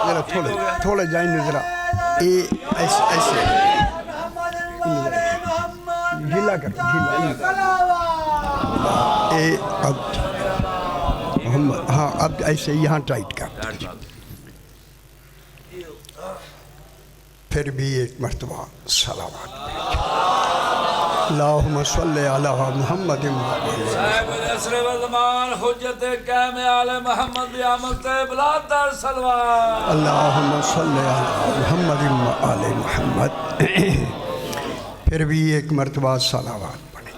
जरा थोड़े थोड़े जाएंगे जरा ये ऐसे ऐसे ढीला करो ढीला ये अब मोहम्मद हाँ अब ऐसे यहाँ टाइट कर फिर भी एक मर्तबा सलावत अल्लाहुम्मा सल्ली अला मुहम्मद अल्लाहुम्मा सल्ली अला मुहम्मद आले मुहम्मद फिर भी एक मर्तबा सलावत पढ़े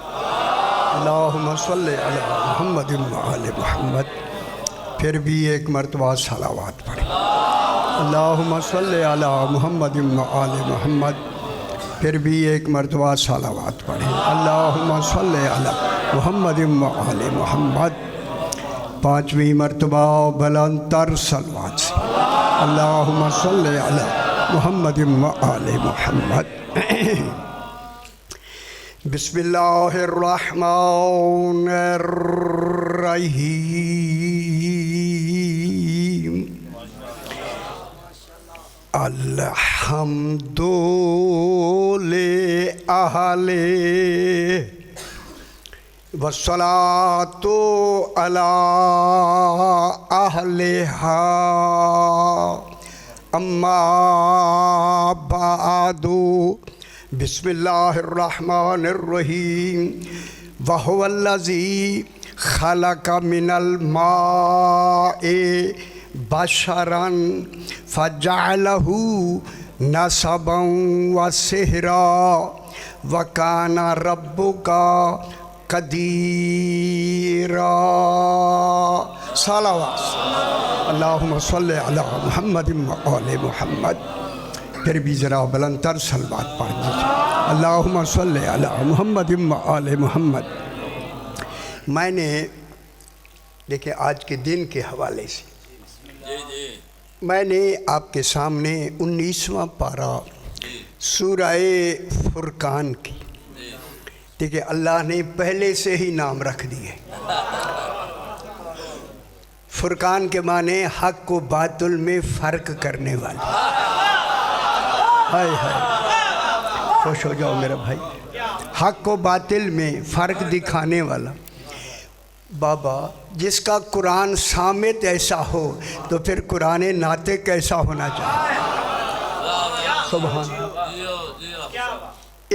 अल्लाहुम्मा सल्ली अला मुहम्मद आले मुहम्मद फिर भी एक मर्तबा सलावत पढ़े अल्लाहुम्मा सल्ली अला मुहम्मद आले मुहम्मद फिर भी एक मर्तबा सलावत पढ़े अल्लाहुम्मा सल्ली अला मुहम्मद आले मुहम्मद पाँचवीं मर्तबा बुलंदतर सलावत से अल्लाहुम्मा सल्ली अला मुहम्मद आले मुहम्मद बिस्मिल्लाहिर्रहमानिर्रहीम अल्हम्दुलिल्लाह अहले वस्सलातु अला अहलिहा अम्मा बादु बिस्मिल्लाहिर्रहमानिर्रहीम वहुवल्लज़ी खलक़ मिनल माए बशरन फजअलहु नसबन व सिहरा व काना रब्बुका कदीरा सलावत अल्लाहुम्मा सल्ली अला मुहम्मद व आले मुहम्मद फिर भी ज़रा बुलंदतर सलावत पढ़ दीजिए अल्लाहुम्मा सल्ली अला मुहम्मद व आले मुहम्मद। मैंने देखिए आज के दिन के हवाले से मैंने आपके सामने 19वां पारा सूरह फुरकान की देखिए अल्लाह ने पहले से ही नाम रख दिए। फुरकान के माने हक को बातिल में फ़र्क करने वाले। हाय हाय खुश हो जाओ मेरा भाई। हक को बातिल में फ़र्क दिखाने वाला बाबा जिसका कुरान सामित ऐसा हो तो फिर कुरान नाते कैसा होना चाहिए। सुभान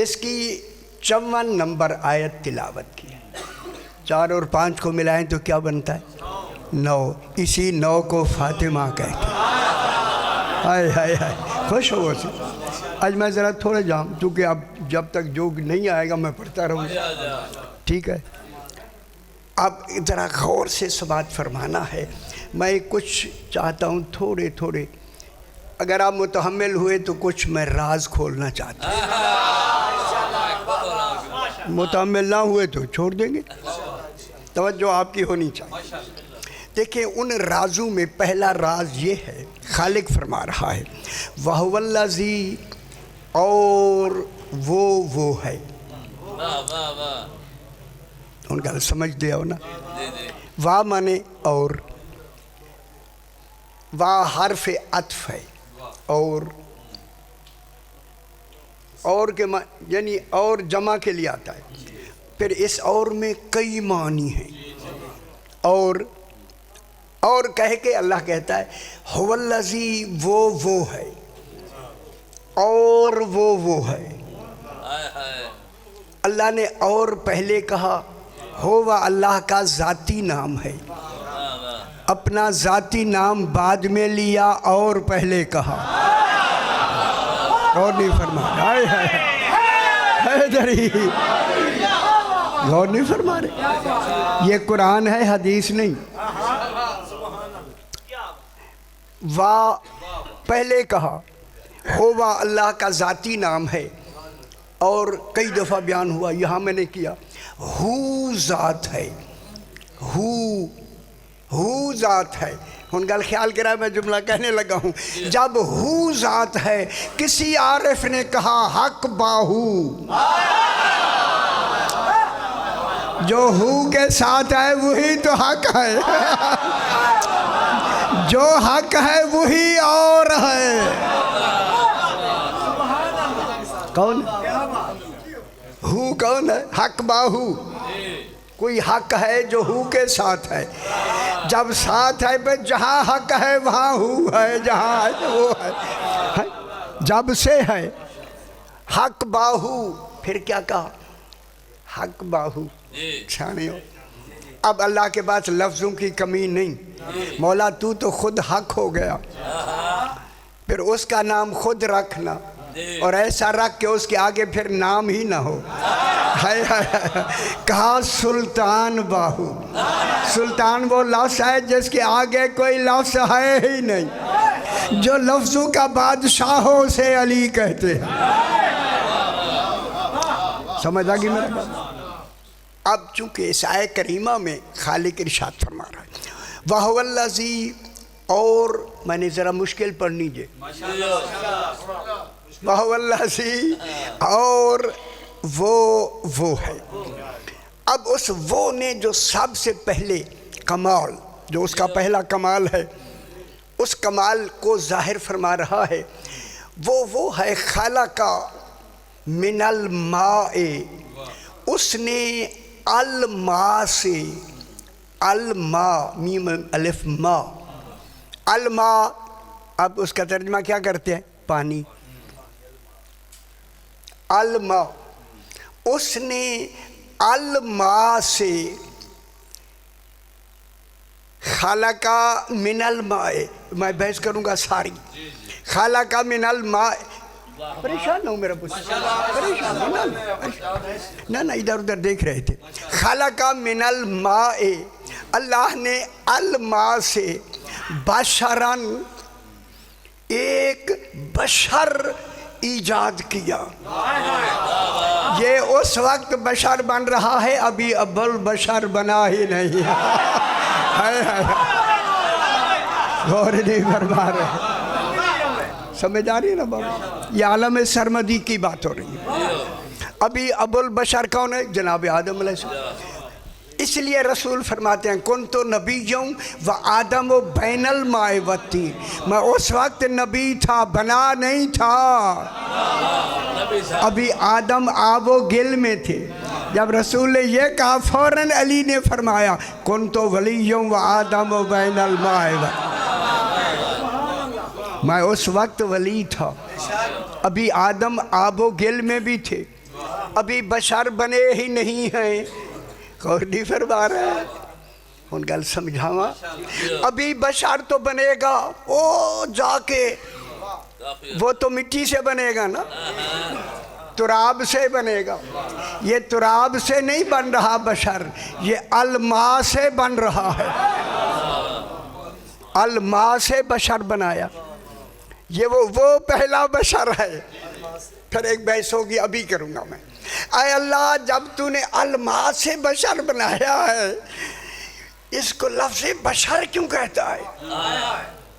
इसकी 54 नंबर आयत तिलावत की है। 4 और 5 को मिलाएं तो क्या बनता है 9। इसी 9 को फातिमा कहते हैं। हाय हाय हाय खुश हो से। आज मैं ज़रा थोड़ा जाऊँ क्योंकि अब जब तक जोग नहीं आएगा मैं पढ़ता रहूँगा। ठीक है अब ज़रा गौर से समात फरमाना है। मैं कुछ चाहता हूँ थोड़े थोड़े अगर आप मुतहम्मिल हुए तो कुछ मैं राज खोलना चाहता हूँ। मुतहम्मिल ना हुए तो छोड़ देंगे। तवज्जो आपकी होनी चाहिए। देखिए उन राजों में पहला राज ये है खालिक फरमा रहा है वहुवल्लज़ी और वो है। उनका समझ दिया हो ना। वाह माने और वाह हर्फ अत्फ है और के यानी और जमा के लिए आता है। फिर इस और में कई मानी हैं और कह के अल्लाह कहता है हुवल्लज़ी वो है और वो है। अल्लाह ने और पहले कहा हो वह अल्लाह का ज़ाती नाम है। अपना ज़ाती नाम बाद में लिया और पहले कहा। गौर नहीं फरमा रहे गौर नहीं फरमा रहे। ये कुरान है हदीस नहीं। वाह पहले कहा हो वह अल्लाह का ज़ाती नाम है और कई दफ़ा बयान हुआ। यहाँ मैंने किया हू ज़ात है। हू ज़ात है। उनका ख्याल करा मैं जुमला कहने लगा हूँ। जब हू ज़ात है किसी आरिफ ने कहा हक बाहू। जो हू के साथ है वही तो हक है। जो हक है वही और है। कौन हु कौन है? हक बाहू। कोई हक है जो हु के साथ है। जब साथ है पे जहाँ हक है वहाँ हु है, जहाँ है वो है। जब से है हक बाहू, फिर क्या कहा? हक बाहू छानियो। अब अल्लाह के पास लफ्ज़ों की कमी नहीं। मौला तू तो खुद हक हो गया, फिर उसका नाम खुद रखना और ऐसा रख के उसके आगे फिर नाम ही ना हो। है कहा सुल्तान बाहू। सुल्तान वो लफ्ज़ है जिसके आगे कोई लफ्ज़ है ही नहीं। जो लफ्ज़ों का बादशाह हो उसे अली कहते हैं। समझ आ गई मेरा बात? अब चूँकि इस आय करीमा में खालिक इरशाद फरमा रहा है वहुवल्लज़ी, और मैंने ज़रा मुश्किल पढ़नी जे, वहुवल्लज़ी, और वो है। अब उस वो ने जो सबसे पहले कमाल, जो उसका पहला कमाल है, उस कमाल को जाहिर फरमा रहा है। वो है खालका मिनल माए, उसने अल मा से, अल मा मीम अलिफ मा, अल मा, अब उसका तर्जुमा क्या करते हैं? पानी। अल मा, उसने अल मा से खालका मिनल माए, मैं बहस करूँगा सारी। खालका मिनल माए, परेशान हो मेरा पुत्र, परेशान ना इधर उधर देख रहे थे। खालका मिनल माए, अल्लाह ने अल मा से बशरन, एक बशर ईजाद किया। ये उस वक्त बशर बन रहा है, अभी अब्बुल बशर बना ही नहीं है। गौर नहीं फरमा रहे। समझ आ रही है ना बाबा? ये आलम सरमदी की बात हो रही है। अभी अबुल बशर कौन है? जनाब आदम अलैहिस्सलाम। इसलिए रसूल फरमाते हैं कुन तो नबीयों व आदम व बैनल माए वती, मैं उस वक्त नबी था, बना नहीं था। अभी आदम आबो गिल में थे। जब रसूल ने यह कहा फौरन अली ने फरमाया कुन तो वलियों व आदम व बैनल माए वती, मैं उस वक्त वली था। अभी आदम आबो गिल में भी थे, अभी बशर बने ही नहीं हैं। और नहीं फरमा रहा है उन गल समझावा। अभी बशर तो बनेगा ओ जाके, वो तो मिट्टी से बनेगा ना, तुराब से बनेगा। ये तुराब से नहीं बन रहा बशर, ये अलमा से बन रहा है। अलमा से बशर बनाया। ये वो पहला बशर है। फिर एक बहस होगी, अभी करूँगा मैं। आय अल्लाह, जब तूने अलमा से बशर बनाया है, इसको लफ्ज़ बशर क्यों कहता है?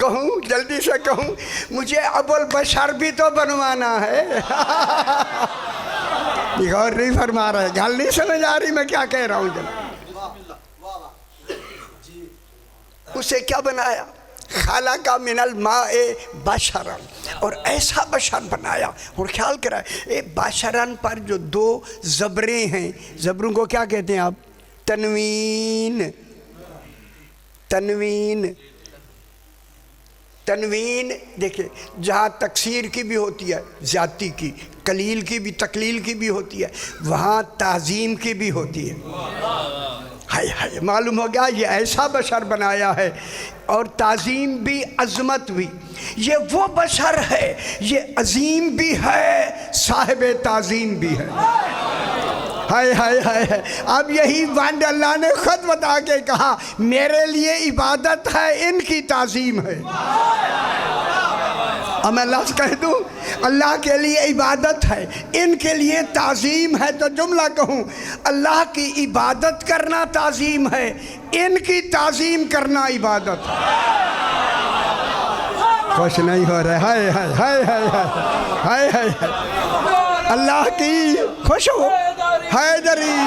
कहूँ जल्दी से कहूँ, मुझे अबुल बशर भी तो बनवाना है। गौर नहीं फरमा रहे, गल नहीं समझ आ रही मैं क्या कह रहा हूँ। उसे क्या बनाया? खालका मिनल माए बशरन, और ऐसा बशर बनाया। और ख्याल करा ये बशरन पर जो दो ज़बरें हैं, ज़बरों को क्या कहते हैं आप? तनवीन। तनवीन, तनवीन देखिए, जहाँ तकसीर की भी होती है, ज़्यादती की, कलील की भी, तकलील की भी होती है, वहाँ ताज़ीम की भी होती है। हाय हाय, मालूम हो गया ये ऐसा बशर बनाया है, और ताज़ीम भी, अज़मत भी। ये वो बशर है, ये अजीम भी है, साहिब ताज़ीम भी है। हाय हाय हाय। अब यही वांड अल्लाह ने खुद बता के कहा मेरे लिए इबादत है, इनकी ताज़ीम है। अब मैं लफ्ज़ कह दूँ, अल्लाह के लिए इबादत है, इनके लिए ताज़ीम है, तो जुमला कहूँ अल्लाह की इबादत करना ताज़ीम है, इनकी ताज़ीम करना इबादत है। खुश नहीं हो रहे? हाय हाय हाय हाय हाय हाय हाय। अल्लाह की खुश हो हैदरी,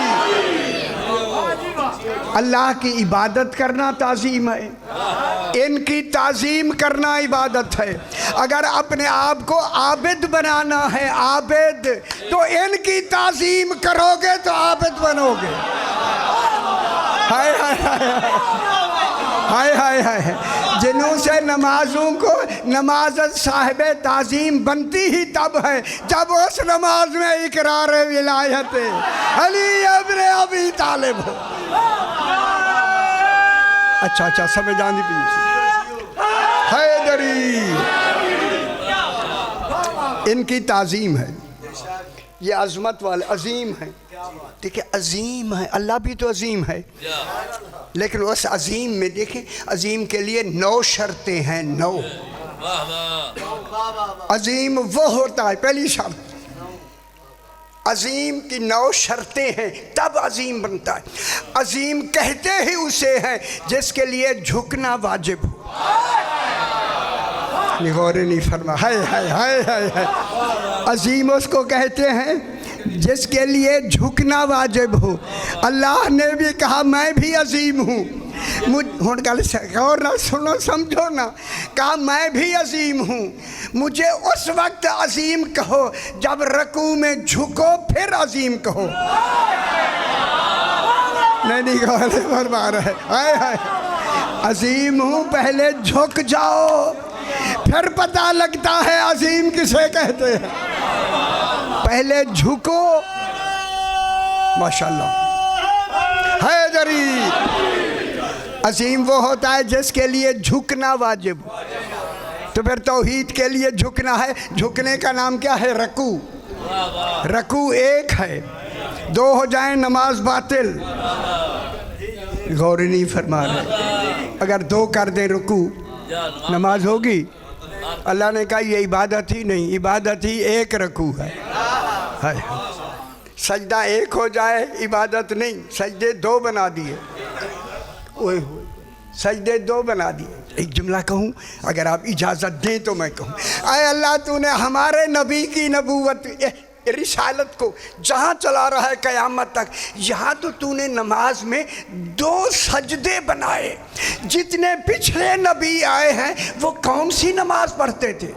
अल्लाह की इबादत करना ताज़ीम है, इनकी ताज़ीम करना इबादत है। अगर अपने आप को आबिद बनाना है, आबिद, तो इनकी ताज़ीम करोगे तो आबिद बनोगे। हाय हाय हाय हाय हाय हाय। जिन्हों से नमाजों को नमाज साहिब ताज़ीम बनती ही तब है जब उस नमाज में इकरार विलायत अली इब्न अबी तालिब हो। अच्छा अच्छा समझ आनी प्लीज। हैदरी इनकी ताज़ीम है, ये अज़मत वाले अजीम है। देखिए अजीम है, अल्लाह भी तो अजीम है, लेकिन उस अजीम में देखें, अजीम के लिए 9 शर्तें हैं। 9 अजीम वो होता है, पहली शर्त अजीम की 9 शर्तें हैं तब अजीम बनता है। अजीम कहते ही उसे हैं जिसके लिए झुकना वाजिब हो। गौर नहीं फरमा। हाय हाय हाय हाय हाय। अजीम उसको कहते हैं जिसके लिए झुकना वाजिब हो। अल्लाह ने भी कहा मैं भी अजीम हूँ। हुण गल और ना सुनो समझो ना, कहा मैं भी अजीम हूँ, मुझे उस वक्त अजीम कहो जब रकू में झुको, फिर अजीम कहो। नहीं गौर फरमा रहे। हाय हाय। अजीम हूँ पहले झुक जाओ, फिर पता लगता है अजीम किसे कहते हैं। पहले झुको। माशाल्लाह। हैदरी अजीम वो होता है जिसके लिए झुकना वाजिब हो। तो फिर तौहीद के लिए झुकना है। झुकने का नाम क्या है? रकू। रकू एक है, 2 हो जाए नमाज बातिल। गौर नहीं फरमा रहे। अगर 2 कर दें रुकू, नमाज होगी? अल्लाह ने कहा ये इबादत ही नहीं, इबादत ही एक रकू है। सजदा एक हो जाए इबादत नहीं, सजदे 2 बना दिए। ओए होए, सजदे 2 बना दिए। एक जुमला कहूँ, अगर आप इजाज़त दें तो मैं कहूँ। आए अल्लाह तूने हमारे नबी की नबूवत रिसालत को जहाँ चला रहा है क़यामत तक, यहाँ तो तूने नमाज में 2 सजदे बनाए। जितने पिछले नबी आए हैं वो कौन सी नमाज पढ़ते थे?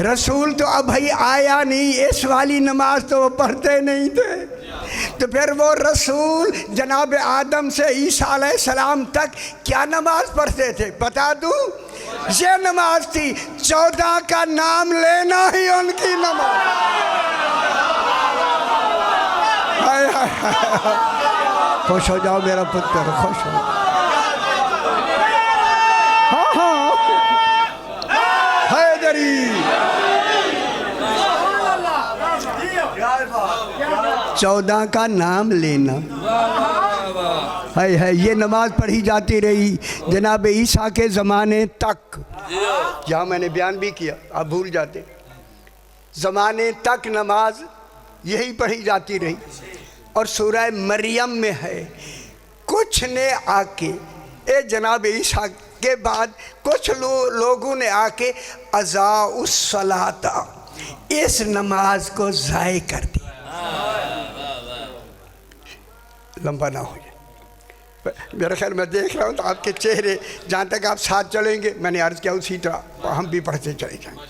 रसूल तो अब भाई आया नहीं, इस वाली नमाज तो वो पढ़ते नहीं थे। तो फिर वो रसूल जनाब आदम से ईसा अलैहिस्सलाम तक क्या नमाज पढ़ते थे बता दूँ? ये नमाज थी, 14 का नाम लेना ही उनकी नमाज। हाय हाय हाय। खुश हो जाओ मेरा पुत्र, खुश हो। हाँ हाँ हैदरी 14 का नाम लेना है। ये नमाज पढ़ी जाती रही जनाब ईसा के ज़माने तक। यहाँ मैंने बयान भी किया, आप भूल जाते। ज़माने तक नमाज यही पढ़ी जाती रही। और सूरह मरियम में है, कुछ ने आके ए जनाब ईसा के बाद कुछ लोगों ने आके अज़ाउस सलाता, इस नमाज को ज़ाय कर दिया। लंबा ना हो जाए, मेरा ख्याल मैं देख रहा हूँ तो आपके चेहरे जहाँ तक आप साथ चलेंगे, मैंने अर्ज़ किया उसी तरह हम भी पढ़ते चले जाएंगे।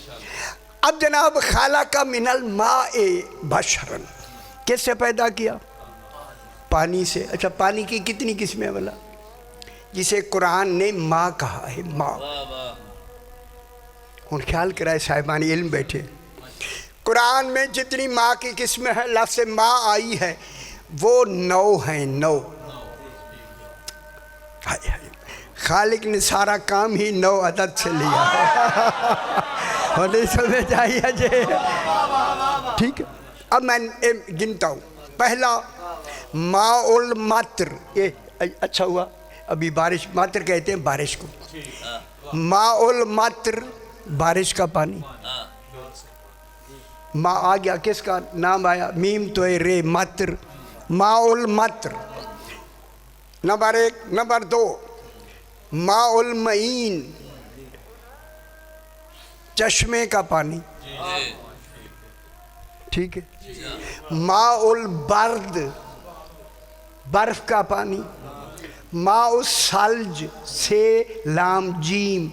अब जनाब खालका मिनल माए बशरन, किससे पैदा किया? पानी से। अच्छा पानी की कितनी किस्में वाला, जिसे कुरान ने माँ कहा है, माँ। उन ख्याल कराए साहिबान इल्म बैठे, कुरान में जितनी माँ की किस्में हैं, लफ्ज़ माँ आई है वो 9 हैं, 9। खालिक ने सारा काम ही 9 अदद से लिया और नहीं समझ आई है जे। ठीक है, अब मैं गिनता हूँ। पहला माउल मात्र, ये अच्छा हुआ अभी बारिश, मात्र कहते हैं बारिश को। माउल मात्र बारिश का पानी। माँ आ गया, किसका नाम आया? मीम तो रे मात्र, माउल मात्र। नंबर 1। नंबर 2 माउल मईन, चश्मे का पानी। ठीक है। माउल बर्द, बर्फ का पानी। माउस सल्ज से लाम जीम।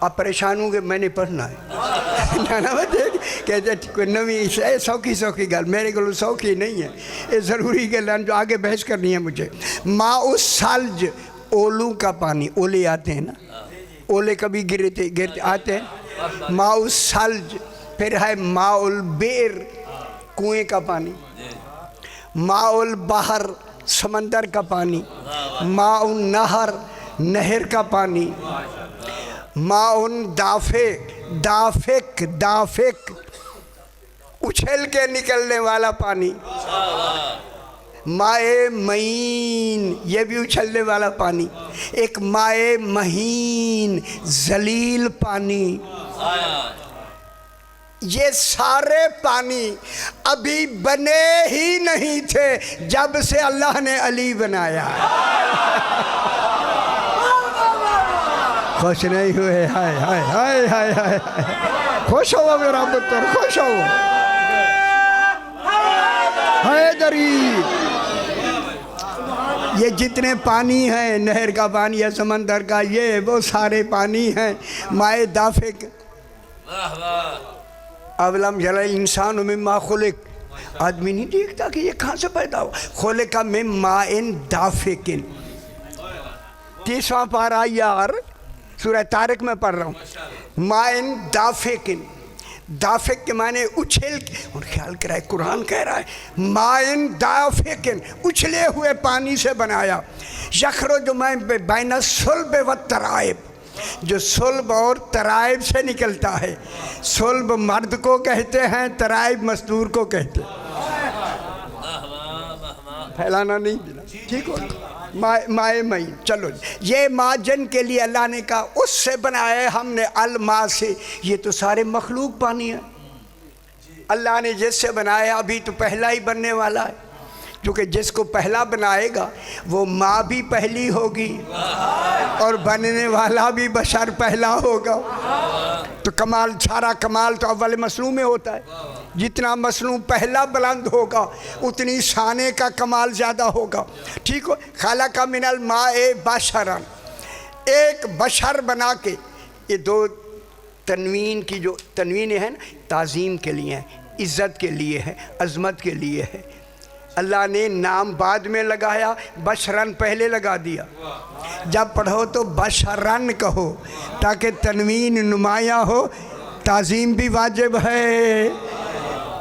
आप परेशान होंगे, मैंने पढ़ना है ना देख कहते कोई नवी सौखी गल, मेरे को सौखी नहीं है, ये ज़रूरी गल जो आगे बहस करनी है मुझे। माउस सल्ज, ओलू का पानी, ओले आते हैं ना, ओले कभी गिरते आते हैं, माउस सल्ज। फिर है माउल बेर, कुएं का पानी, माउल बहर, समंदर का पानी, माउन नहर, नहर का पानी, माउन दाफिक, दाफिक दाफिक उछल के निकलने वाला पानी, माए महीन, ये भी उछलने वाला पानी, एक माए महीन, जलील पानी। ये सारे पानी अभी बने ही नहीं थे जब से अल्लाह ने अली बनाया। खुश नहीं हुए? हाय हाय हाय हाय हाय, खुश हो मेरा पुत्र, खुश हो। हाय दरी, ये जितने पानी हैं, नहर का पानी या समंदर का, ये वो सारे पानी हैं। माए दाफिक, अवलम जला इंसान में मा खुलिक, आदमी नहीं देखता कि ये कहाँ से पैदा हुआ। खुलिका में माइन दाफिकिन, 30वां पारा यार, सूरह तारिक में पढ़ रहा हूँ। माइन दाफिकिन, दाफिक के माने उछल के, और ख्याल कराए कुरान कह रहा है माइन दाफिकिन, उछले हुए पानी से बनाया। यखरो जो मैं बैना सुल्ब व तराइब, जो सुल्ब और तराइब से निकलता है। सुल्ब मर्द को कहते हैं, तराइब मजदूर को कहते हैं। फैलाना नहीं देना, ठीक हो। माए मई, चलो ये माजन के लिए अल्लाह ने कहा उससे बनाए हमने, अलमा से। ये तो सारे मखलूक पानी है, अल्लाह ने जिससे बनाया अभी तो पहला ही बनने वाला है, क्योंकि जिसको पहला बनाएगा वो माँ भी पहली होगी और बनने वाला भी बशर पहला होगा। तो कमाल, सारा कमाल तो अव्वल मसनू में होता है। जितना मसनू पहला बुलंद होगा उतनी शाने का कमाल ज़्यादा होगा, ठीक हो। खाला का मिनल माए बशरन, एक बशर बना के, ये दो तनवीन की जो तनवीन है ना, ताज़ीम के लिए है, इज़्ज़त के लिए है, अज़मत के लिए है। अल्लाह ने नाम बाद में लगाया, बशरन पहले लगा दिया। जब पढ़ो तो बशरन कहो ताकि तनवीन नुमाया हो, ताज़ीम भी वाजिब है।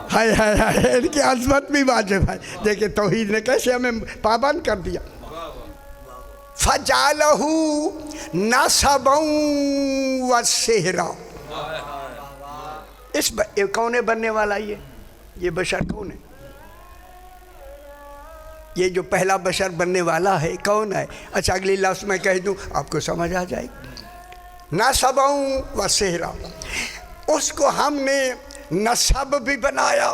हाय हाय हाय, इनकी अज़मत भी वाजिब है। देखिए तौहीद ने कैसे हमें पाबंद कर दिया। फजालहू नसबौ व सेहरा, इस कौन है बनने वाला? ये बशर कौन है? ये जो पहला बशर बनने वाला है कौन है? अच्छा अगली लफ्ज़ में कह दूँ आपको समझ आ जाएगी। नसबौ व सेहरा, उसको हमने नसब भी बनाया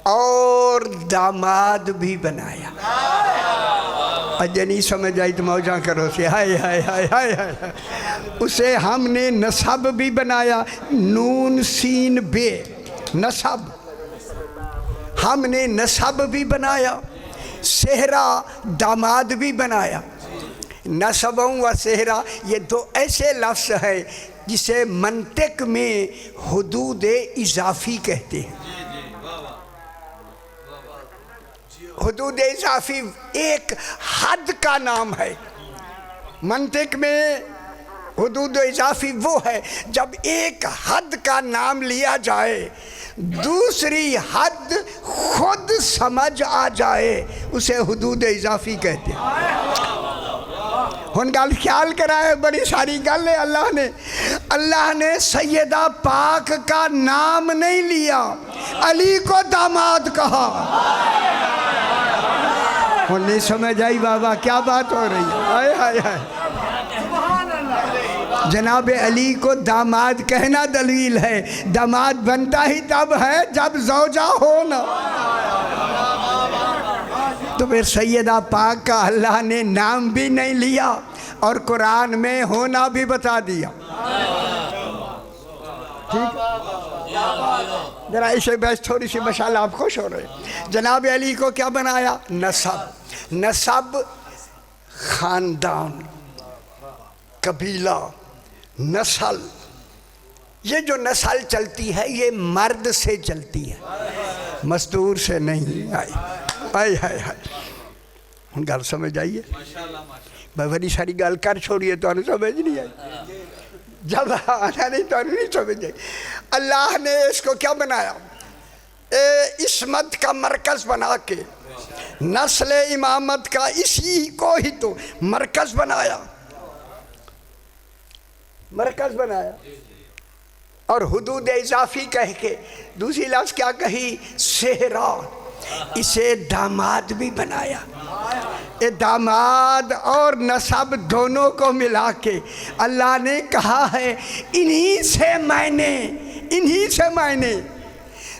और दामाद भी बनाया। अजय नहीं समझ आई तो मौजा करो से, हाय हाय हाय हाय हाय। उसे हमने नसब भी बनाया, नून सीन बे, नसब, हमने नसब भी बनाया, सेहरा दामाद भी बनाया। नसबों व सेहरा, ये दो ऐसे लफ्ज़ है जिसे मंतिक में हुदूद इजाफ़ी कहते हैं। हुदूद इजाफ़ी एक हद का नाम है। मंतिक में हुदूद इजाफ़ी वो है जब एक हद का नाम लिया जाए, दूसरी हद खुद समझ आ जाए, उसे हुदूद इजाफ़ी कहते हैं। हुन गल ख्याल कराए, बड़ी सारी गल है। अल्लाह ने सैयदा पाक का नाम नहीं लिया, अली को दामाद कहा। हुन नहीं समझ आई बाबा क्या बात हो रही है? हाय हाय हाय। जनाब अली को दामाद कहना दलील है। दामाद बनता ही तब है जब ज़ौजा हो ना, तो फिर सैयदा पाक का अल्लाह ने नाम भी नहीं लिया और कुरान में होना भी बता दिया। ठीक, जरा इसे बस थोड़ी सी मशाला आप खुश हो रहे। जनाब अली को क्या बनाया? नसब। नसब ख़ानदान, कबीला, नस्ल, ये जो नस्ल चलती है ये मर्द से चलती है, मजदूर से नहीं आई। हाय हाय हाय, हम गल समझ आइए। मैं बड़ी सारी गल कर छोड़िए तो समझ नहीं आई, जब आना नहीं तो नहीं समझ आई। अल्लाह ने इसको क्या बनाया, इस्मत का मरकज़ बना के, नस्ल इमामत का इसी को ही तो मरकज़ बनाया, मरकज़ बनाया। और हुदूद इजाफी कह के दूसरी लफ्ज़ क्या कही, सेहरा, इसे दामाद भी बनाया। ये दामाद और नसब दोनों को मिला के अल्लाह ने कहा है इन्हीं से मैंने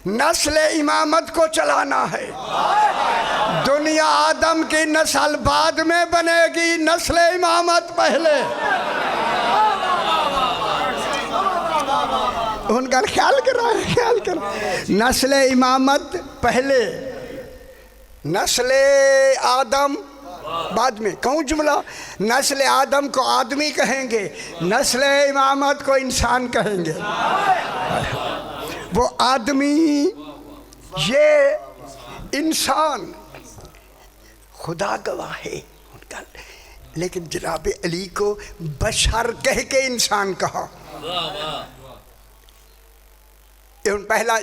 नस्ल इमामत को चलाना है। दुनिया आदम की नस्ल बाद में बनेगी, नस्ल इमामत पहले। उनका ख्याल करा नस्ल इमामत पहले, नस्ल आदम बाद में। कहूँ जुमला, नस्ल आदम को आदमी कहेंगे, नस्ल इमामत को इंसान कहेंगे। वो आदमी, ये इंसान, खुदा गवाह है उनका। लेकिन जनाब अली को बशर कह के इंसान कहा। पहला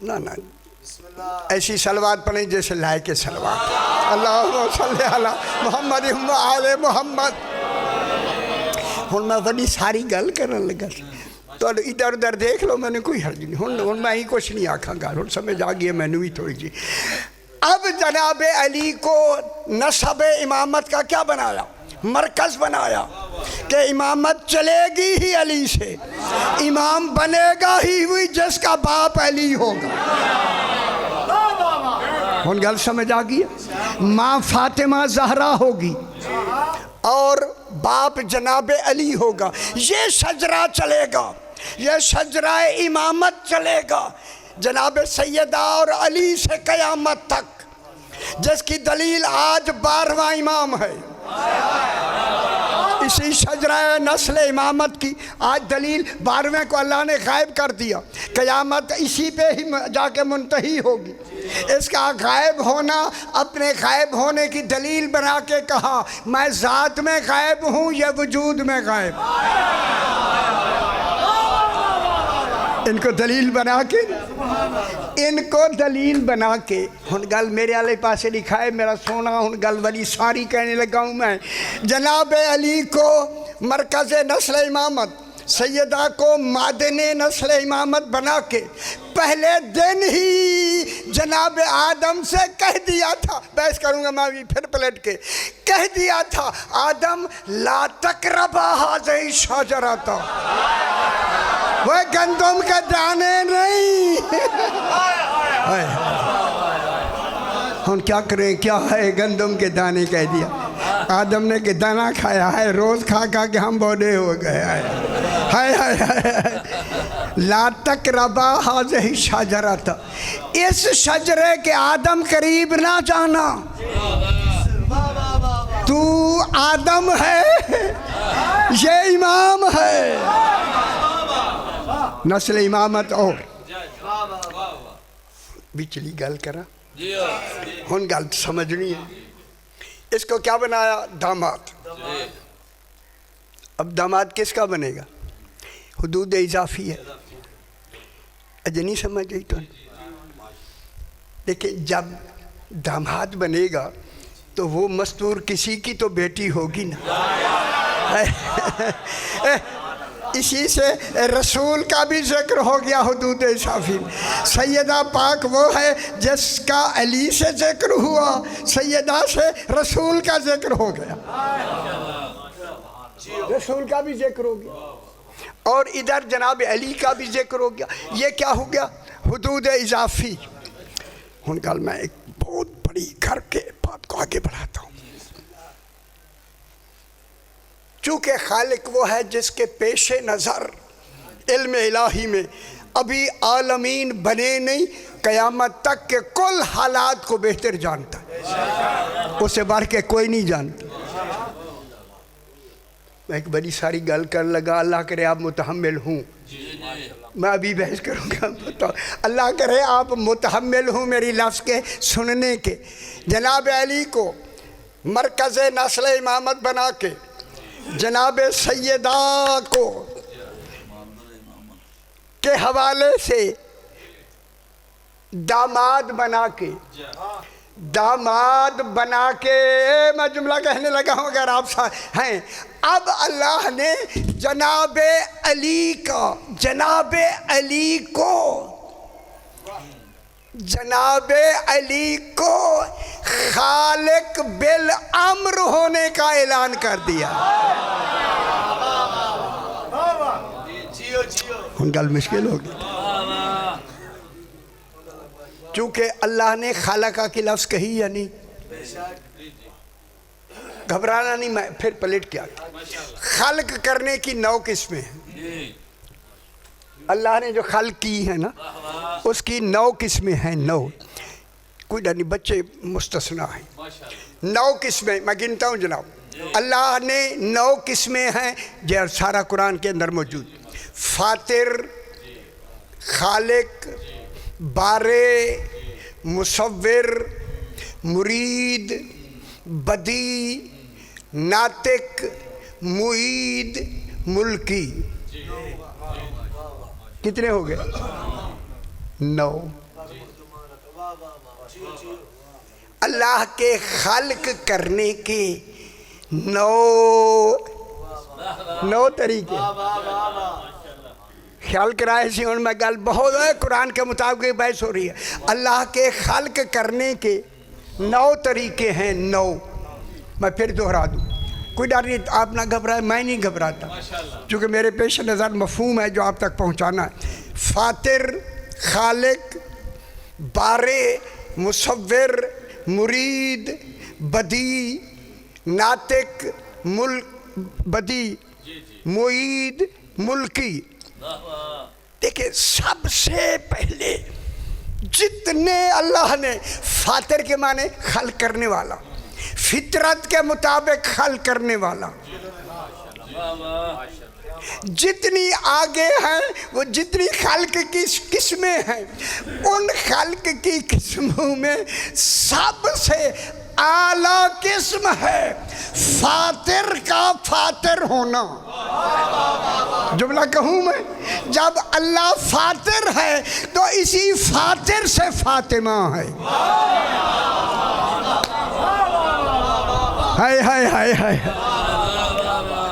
ना ऐसी सलवात पढ़े जैसे लाए के सलवात, अल्लाहुम्मा सल्ली अला मुहम्मद व आले मुहम्मद। हुण मैं बड़ी सारी गल करन लगा, तो इधर उधर देख लो, मैंने कोई हर्ज नहीं। हुण मैं ही कुछ नहीं आखांगा, हुण समझ आ गई मैनू भी थोड़ी जी। अब जनाब अली को नसब इमामत का क्या बनाया, मरकज़ बनाया कि इमामत चलेगी ही अली से, इमाम बनेगा ही हुई जिसका बाप अली होगा। उन गल समझ आ गई। माँ फातिमा जहरा होगी और बाप जनाब अली होगा। ये शजरा चलेगा, ये शजरा इमामत चलेगा जनाब सैयदा और अली से क़यामत तक, जिसकी दलील आज 12वां इमाम है। इसी शजरा नस्ल इमामत की आज दलील 12वें को अल्लाह ने गायब कर दिया। क़यामत इसी पे ही जाके मुंतही होगी। इसका गायब होना अपने गायब होने की दलील बना के कहा, मैं ज़ात में गायब हूँ या वजूद में गायब। इनको दलील बना के हुन गल मेरे वाले पासे लिखा है, मेरा सोना हुन गल वाली सारी कहने लगा हूँ मैं। जनाब अली को मरकज़ नस्ल इमामत, सैयदा को मादने नस्ल इमामत बना के पहले दिन ही जनाब आदम से कह दिया था, बहस करूँगा मैं भी फिर पलट के, कह दिया था आदम ला तक़रबा हाज़िही शजरता, वह गंदम का दाने नहीं। हम क्या करें, क्या है गंदम के दाने कह दिया। आदम ने के दाना खाया है, रोज़ खा खा के हम बौढ़े हो गए। हाय ला तक़रबा हाज़िही शजरता, इस शजरे के आदम करीब ना जाना। तू आदम है, ये इमाम है। नस्ल इमामत और बिचली गल करा, हुन गल समझनी है। इसको क्या बनाया, दामाद। अब दामाद किसका बनेगा, हुदूद इजाफी है। अजय नहीं समझ गई तो, लेकिन जब दामाद बनेगा तो वो मस्तूर किसी की तो बेटी होगी ना। इसी से रसूल का भी जिक्र हो गया हुदूद इजाफी। सैयदा पाक वो है जिसका अली से जिक्र हुआ, सैयदा से रसूल का जिक्र हो गया, रसूल का भी जिक्र हो गया और इधर जनाब अली का भी जिक्र हो गया। ये क्या हो गया, हुदूद इजाफी। उन कल मैं एक बहुत बड़ी घर के बात को आगे बढ़ाता हूँ। चूँकि खालिक वो है जिसके पेशे नज़र इल्म इलाही में अभी आलमीन बने नहीं, क़यामत तक के कुल हालात को बेहतर जानता है। उससे बढ़ के कोई नहीं जानता। मैं एक बड़ी सारी गल कर लगा, अल्लाह करे आप मुतहम्मिल हूँ, मैं अभी बहस करूँगा। बताओ, अल्लाह करे आप मुतहम्मिल हूँ मेरी लफ्ज़ के सुनने के। जनाब अली को मरकज़ नस्ल इमामत बना के, जनाब सैयदा को के हवाले से दामाद बना के मैं जुमला कहने लगा हूँ, अगर आप हैं। अब अल्लाह ने जनाब अली को खालिक बिल अम्र होने का ऐलान कर दिया। गल मुश्किल होगी, चूँकि अल्लाह ने खालका की लफ्ज़ कही या नहीं। घबराना नहीं, मैं फिर पलट क्या। खल्क करने की 9 किस्में हैं। अल्लाह ने जो खल्क की है ना, उसकी 9 किस्में हैं। 9, कोई डर नहीं, बच्चे मुस्तस्ना हैं। 9 किस्में मैं गिनता हूँ जनाब। अल्लाह ने 9 किस्में हैं जो सारा कुरान के अंदर मौजूद। फातिर, खालिक, बारे, मुसव्विर, मुरीद, बदी, नातिक, मुईद, मुल्की। कितने हो गए? 9। अल्लाह के खल्क करने के 9 तरीके। ख्याल कराए से उनमें गल बहुत है, कुरान के मुताबिक बहस हो रही है। अल्लाह के खल्क करने के 9 तरीके हैं। 9 मैं फिर दोहरा दूँ, कोई डर नहीं, आप ना घबराए, मैं नहीं घबराता, क्योंकि मेरे पेश नज़र मफहूम है जो आप तक पहुँचाना है। फातिर, खालिक, बारे, मुसव्विर, मुरीद, बदी, नातिक, मुईद, मुल्की। देखिए, सबसे पहले जितने अल्लाह ने फातिर के माने खल करने वाला, फितरत के मुताबिक खल करने वाला, जितनी आगे हैं वो जितनी खल्क की किस्में हैं, उन खल्क की किस्मों में सबसे आला किस्म है फातिर का फातिर होना। जुमला कहूँ मैं, जब अल्लाह फातिर है तो इसी फातिर से फातिमा है। हाय हाय हाय हाय,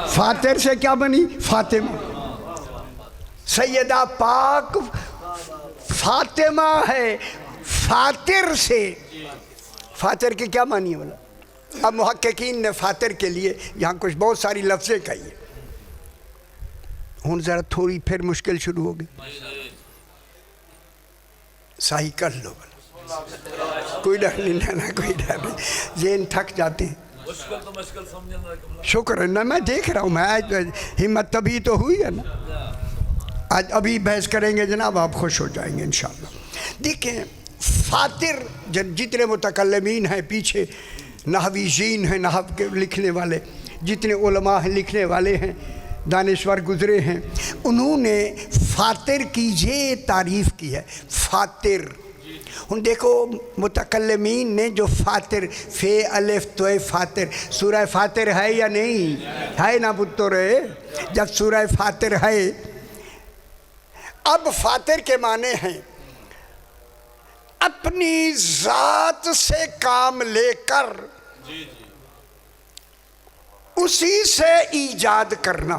फातिर से क्या बनी? फातिमा। सैयदा पाक फातिमा है फातिर से। फातिर के क्या मानी बोला? अब मुहक्किकीन ने फातिर के लिए यहाँ कुछ बहुत सारी लफ्ज़ें कही है। हूँ ज़रा थोड़ी फिर मुश्किल शुरू हो गई। सही कर लो बोला, कोई डर नहीं, ना कोई डर नहीं, ज़हन थक जाते हैं। शुक्र है ना, मैं देख रहा हूँ, मैं हिम्मत तभी तो हुई है ना। आज अभी बहस करेंगे जनाब, आप खुश हो जाएंगे इंशाअल्लाह। देखें, फातिर जितने मुतकल्लिमीन हैं पीछे, नहवीजीन हैं, नहव के लिखने वाले, जितने उलमा हैं लिखने वाले हैं, दानिश्वर गुजरे हैं, उन्होंने फातिर की ये तारीफ़ की है। फातिर हूँ देखो, मुतकल्लिमीन ने जो फातिर, फे अलिफ तोए फातिर, सूरह फातिर है या नहीं है? ना पुत्तर, जब सूरह फातिर है, अब फातिर के माने हैं अपनी ज़ात से काम लेकर उसी से ईजाद करना।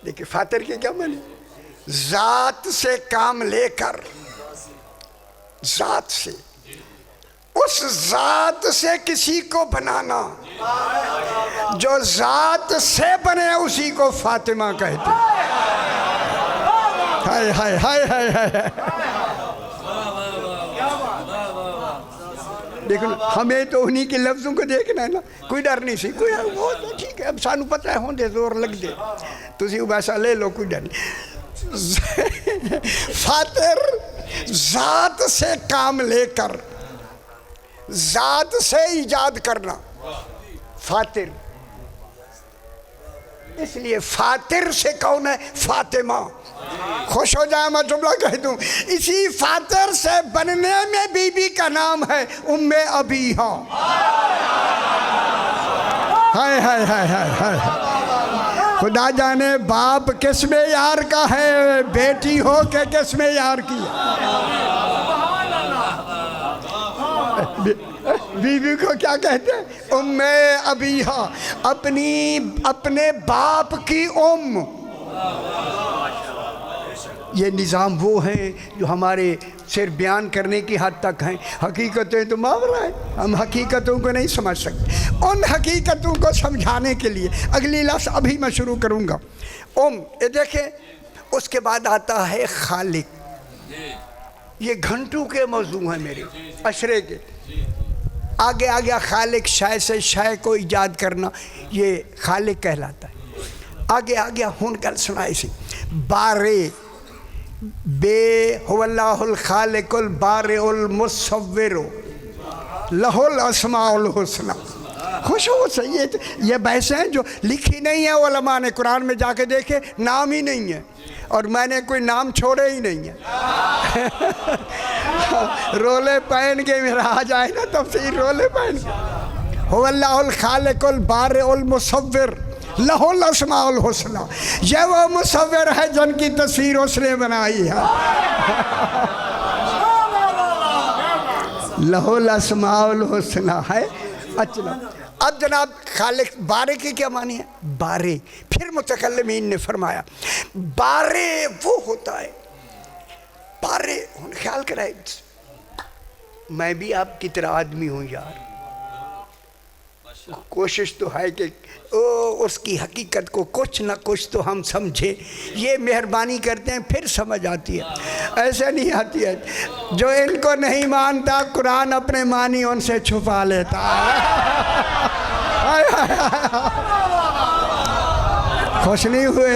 देखिए, फातिर के क्या माने? ज़ात से काम लेकर, ज़ात से, उस ज़ात से किसी को बनाना, जो ज़ात से बने उसी को फातिमा कहते हैं। हाय हाय हाय हाय हाय। देखो, हमें तो उन्हीं के लफ्ज़ों को देखना है ना, कोई डर नहीं सी, कोई वो तो ठीक है, अब सानू पता है, होंदे जोर लग दे, तुसी वैसा ले लो, कोई डर नहीं। फातिर ज़ात से काम लेकर ज़ात से ईजाद करना, फातिर। इसलिए फातिर से कौन है? फातिमा। खुश हो जाए, मैं जुमला कह दूं, इसी फातिर से बनने में बीबी का नाम है उम्मे अबीहा। हाय हाय हाय हाय हाय। खुदा जाने बाप किस में यार का है, बेटी हो के किस में यार की। बीवी को क्या कहते हैं? उम्मे अबीहा, अपने बाप की उम्म। ये निज़ाम वो है जो हमारे सिर्फ बयान करने की हद तक हैं, हकीकतें तो मामला है, हम हकीकतों को नहीं समझ सकते। उन हकीकतों को समझाने के लिए अगली लफ्ज़ अभी मैं शुरू करूँगा। ये देखें, उसके बाद आता है खालिक। ये घंटों के मौजू हैं मेरे अशरे के। आगे आ गया खालिक, शय से शय को ईजाद करना, ये खालिक कहलाता है। आगे आ गया हुन कल सुनाई सी बारे बे हुवल्लाहुल खालिकुल बारिउल मुसव्विरु लहुल अस्माउल हुस्ना। खुश हो सही है। ये बहसें हैं जो लिखी नहीं है उलमा ने, कुरान में जाके देखे नाम ही नहीं है, और मैंने कोई नाम छोड़े ही नहीं है। रोले पहन के मेरा आ जाए ना तब से रोले पहन के। हुवल्लाहुल खालिकुल बारिउल मुसव्विर लहुल अस्माउल हुस्ना। ये वो मुसव्विर है जिनकी तस्वीर उसने बनाई है। लहुल अस्माउल हुस्ना है। अच्छा, अब जनाब खालिक बारे की क्या मानी है? बारे, फिर मुतकल्लिमीन ने फरमाया बारे वो होता है। बारे ख्याल कराए, मैं भी आपकी तरह आदमी हूँ यार, कोशिश तो है कि उसकी हकीकत को कुछ ना कुछ तो हम समझे। ये मेहरबानी करते हैं फिर समझ आती है, ऐसे नहीं आती है। जो इनको नहीं मानता कुरान अपने मानी उनसे छुपा लेता है। खुश नहीं हुए?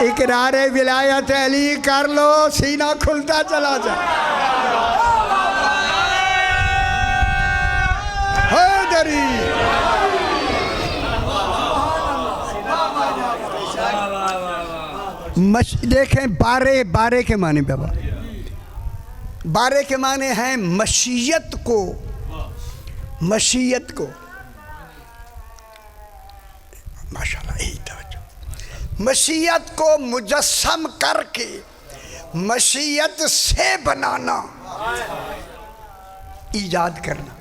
इकरार विलायत अली कर लो, सीना खुलता चला जाए। देखें बारे, बारे के माने बाबा, बारे के माने हैं मशीयत को, मशीयत को, माशाल्लाह यही तवज्जो, मशीयत को मुजस्सम करके मशीयत से बनाना, ईजाद करना।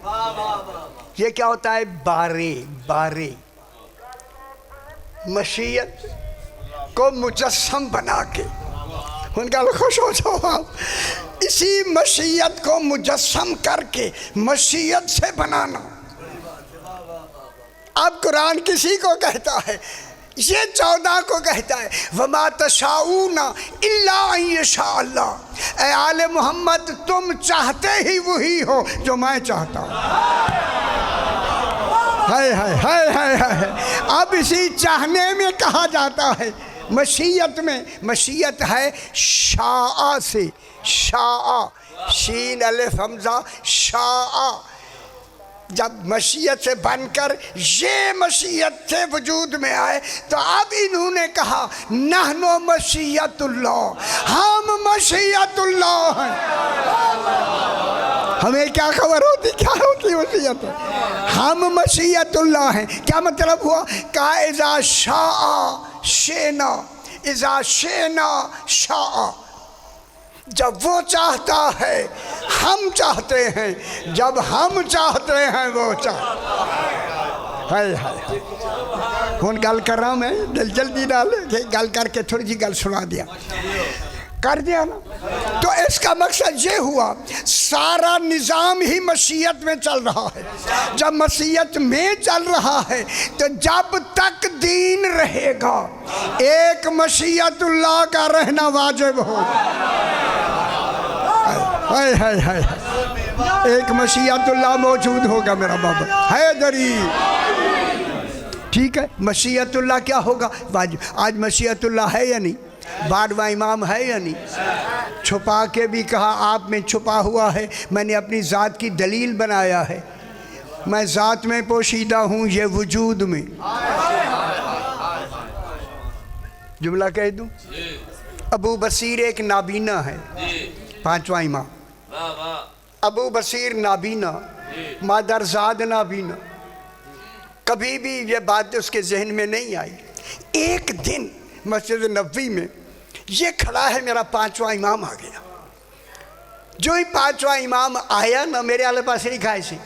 ये क्या होता है? बारे, बारे मशीयत को मुजस्सम बना के। उनका खुश हो जाओ आप। इसी मशीयत को मुजस्सम करके मशीयत से बनाना। अब कुरान किसी को कहता है? ये 14 को कहता है वमा तशाऊना इल्ला अन यशा अल्लाह। ए आले मोहम्मद, तुम चाहते ही वही हो जो मैं चाहता हूँ। हाय हाय हाय हाय हाय। अब इसी चाहने में कहा जाता है मशीयत में, मशीयत है शाआ से, शाआ, शीन अलिफ हमजा, शाआ। जब मशीयत से बनकर ये मशीयत से वजूद में आए तो अब इन्होंने कहा नहनो मशीयतुल्लाह, हम मशीयतुल्लाह हैं। हमें क्या खबर होती क्या होती मशीयत? हम मशीयतुल्लाह हैं। क्या मतलब हुआ? का इज़ा शाआ शेना, इज़ा शेना शाआ। जब वो चाहता है हम चाहते हैं, जब हम चाहते हैं वो चाहता है। कौन गल कर रहा हूँ मैं? जल्दी डाल, गल करके थोड़ी सी गल सुना दिया, कर दिया ना। तो इसका मकसद ये हुआ सारा निज़ाम ही मशीयत में चल रहा है। जब मशीयत में चल रहा है तो जब तक दीन रहेगा एक मशीयतुल्लाह का रहना वाजिब हो। हाय हाय हाय, एक मशीयतुल्लाह मौजूद होगा मेरा बाबा हैदरी। ठीक है, मशीयतुल्लाह क्या होगा? वाजिब। आज मशीयतुल्लाह है या नहीं? 12वां इमाम है या नहीं? छुपा के भी कहा आप में छुपा हुआ है, मैंने अपनी ज़ात की दलील बनाया है, मैं ज़ात में पोशीदा हूँ, ये वजूद में। जुमला कह दूँ, अबू बसीर एक नाबीना है, 5वां इमाम। अबू बसीर नाबीना, मादरजाद नाबीना, कभी भी ये बात उसके जहन में नहीं आई। एक दिन मस्जिद नबवी में ये खड़ा है, मेरा 5वां इमाम आ गया। जो ही 5वां इमाम आया ना, मेरे आले पास लिखा ऐसे,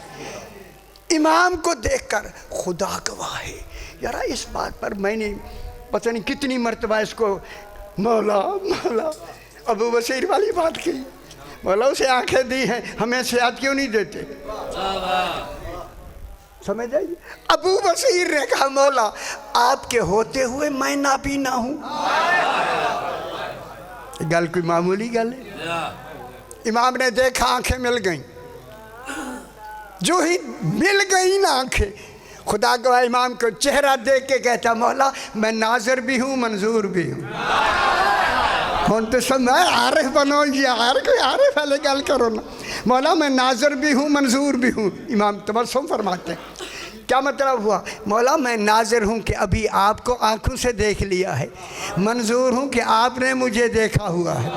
इमाम को देखकर खुदा गवाह है यार, इस बात पर मैंने पता नहीं कितनी मर्तबा इसको मौला मौला अबू बसीर वाली बात की। मौला उसे आंखें दी हैं, हमें सेहत क्यों नहीं देते? समझ आइए। अबू बसीर ने कहा मौला आपके होते हुए मैं नाबीना हूं। गल कोई मामूली गल है? इमाम ने देखा, आंखें मिल गईं। जो ही मिल गई ना आंखें, खुदा गवाह इमाम को चेहरा देख के कहता मौला मैं नाज़र भी हूँ मंजूर भी हूँ। हम तो सब मैं आरिफ बनो, ये आरिफ वाले गल करो ना। मौला मैं नाज़र भी हूँ मंजूर भी हूँ। इमाम तबस्सुम फरमाते हैं, क्या मतलब हुआ? मौला मैं नाज़र हूँ कि अभी आपको आंखों से देख लिया है, मंजूर हूँ कि आपने मुझे देखा हुआ है,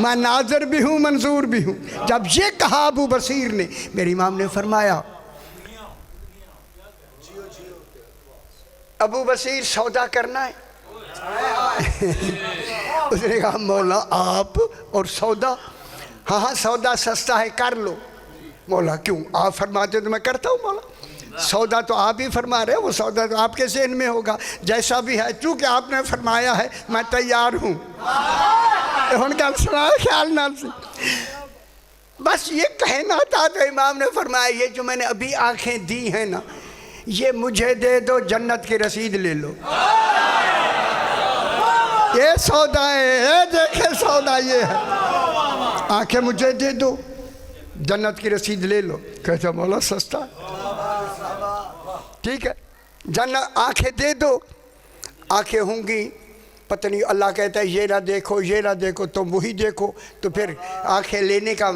मैं नाज़र भी हूँ मंजूर भी हूँ। जब ये कहा अबू बसीर ने, मेरे इमाम ने फरमाया अबू बसीर सौदा करना है? उसने कहा मौला आप और सौदा? हाँ हाँ सौदा सस्ता है, कर लो। मौला क्यों? आप फरमाते तो मैं करता हूँ मौला। सौदा तो आप ही फरमा रहे हो, वो सौदा तो आपके ज़हन में होगा, जैसा भी है चूँकि आपने फरमाया है मैं तैयार हूँ। उनका सुना ख्याल ना से बस ये कहना था, तो इमाम ने फरमाया ये जो मैंने अभी आंखें दी हैं ना, ये मुझे दे दो, जन्नत की रसीद ले लो। ये सौदा है, ये देखे सौदा ये है, आंखें मुझे दे दो, जन्नत की रसीद ले लो। कहता मौला सस्ता है, ठीक है जन्नत, आंखें दे दो। आंखें होंगी, पता नहीं अल्लाह कहता है ये ना देखो ये ना देखो, तुम वही देखो, तो फिर आंखें लेने का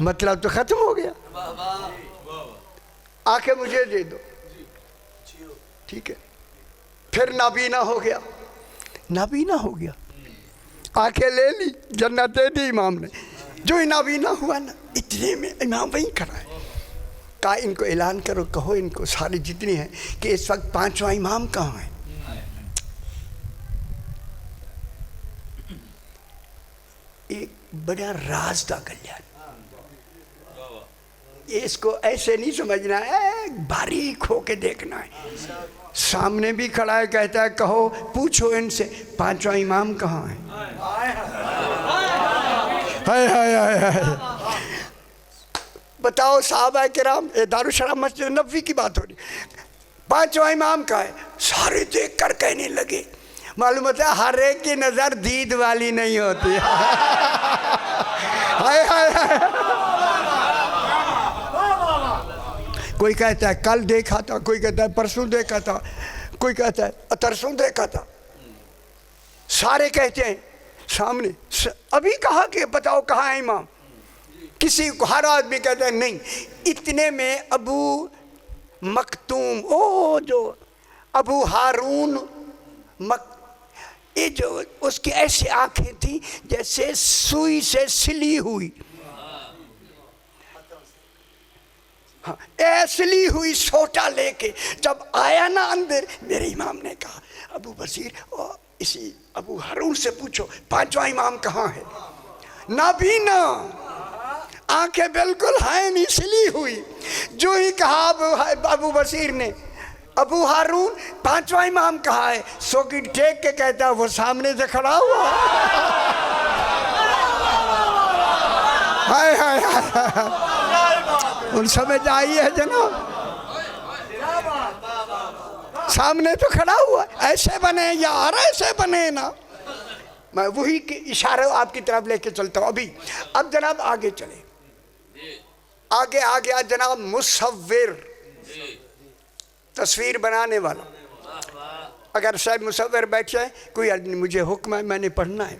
मतलब तो ख़त्म हो गया। आंखें मुझे दे दो, ठीक है। फिर नाबीना हो गया, नाबीना हो गया, आंखें ले ली, जन्नत दे दी इमाम ने। जो ही नाबीना हुआ ना, इतने में इमाम वहीं खड़ा है। कहा इनको ऐलान करो, कहो इनको सारे जितने हैं कि इस वक्त 5वां इमाम कहाँ है। एक बड़ा राज था कल्याण, इसको ऐसे नहीं समझना है, बारीक होके देखना है। सामने भी खड़ा है, कहता है कहो पूछो इनसे 5वां इमाम कहाँ है। हाय हाय हाय हाय, बताओ साहबा किराम, दारुशराफ मस्जिद नबवी की बात हो रही, 5वां इमाम कहाँ है। सारे देख कर कहने लगे, मालूम होता है हर एक की नज़र दीद वाली नहीं होती। हाय हाय हाय, कोई कहता है कल देखा था, कोई कहता है परसों देखा था, कोई कहता है तरसों देखा था। सारे कहते हैं सामने अभी कहा कि बताओ कहाँ है इमाम। किसी को हर आदमी कहता है नहीं। इतने में अबू मखतूम, ओ जो अबू हारून ये जो उसकी ऐसी आंखें थी जैसे सुई से सिली हुई, हाँ ऐसली हुई सोटा लेके जब आया ना अंदर, मेरे इमाम ने कहा अबू बसीर और इसी अबू हारून से पूछो 5वां इमाम कहाँ है। नाबीना, आंखें बिल्कुल हैं नहीं, सिली हुई। जो ही कहा अबू बसीर ने, अबू हारून 5वां इमाम कहाँ है, सोकी टेक के कहता वो सामने से खड़ा हुआ। हाय हाय हाय, उन समझ आई है जनाब, सामने तो खड़ा हुआ, ऐसे बने यार ऐसे बने ना। मैं वही के इशारे आपकी तरफ लेके चलता हूँ अभी। अब जनाब आगे चले, आगे आ गया जनाब मुसव्विर, तस्वीर बनाने वाला। अगर साहब मुसव्विर बैठ जाए, कोई अर्ज नहीं, मुझे हुक्म है, मैंने पढ़ना है,